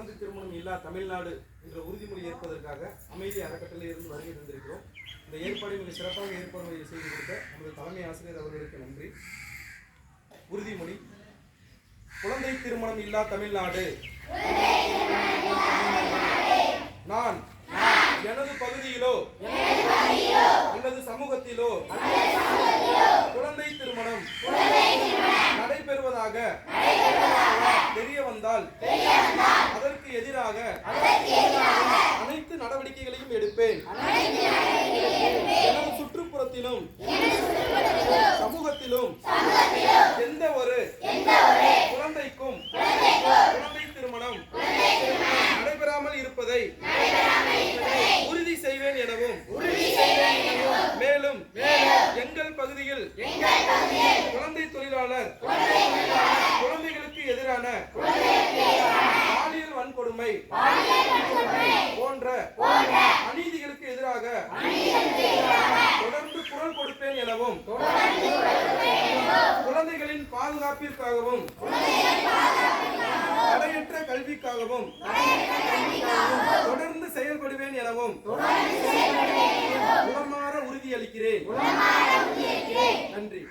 குழந்தை திருமணம் இல்லா தமிழ்நாடு என்ற உறுதிமொழி ஏற்பதற்காக அமைதி அறக்கட்டளையில் இருந்து வருகை தந்திருக்கிறோம். இந்த ஏற்பாடு மிக சிறப்பாக ஏற்பாடு செய்து கொடுத்த நமது தலைமை ஆசிரியர் அவர்களுக்கு நன்றி. உறுதிமொழி. குழந்தை திருமணம் இல்லா தமிழ்நாடு. நான் எனது பகுதியிலோ அல்லது சமூகத்திலோ குழந்தை திருமணம் நடைபெறுவதாக தெரிய வந்தால் அதற்கு எதிராக அனைத்து நடவடிக்கைகளையும் எடுப்பேன். எனது சுற்றுப்புறத்திலும் சமூகத்திலும் எந்த ஒரு குழந்தைக்கும் குழந்தை திருமணம் நடைபெறாமல் இருப்பதை உறுதி செய்வேன் எனவும் மேலும் எங்கள் பகுதியில் குழந்தை தொழிலாளர் குழந்தைகளுக்கு எதிரான பாலியல் வன்கொடுமை போன்ற அநீதிகளுக்கு எதிராக தொடர்ந்து குரல் கொடுப்பேன் எனவும் குழந்தைகளின் பாதுகாப்பிற்காகவும் தடையற்ற கல்விக்காகவும் தொடர்ந்து செயல்படுவேன் எனவும் உளமாற உறுதியளிக்கிறேன். நன்றி.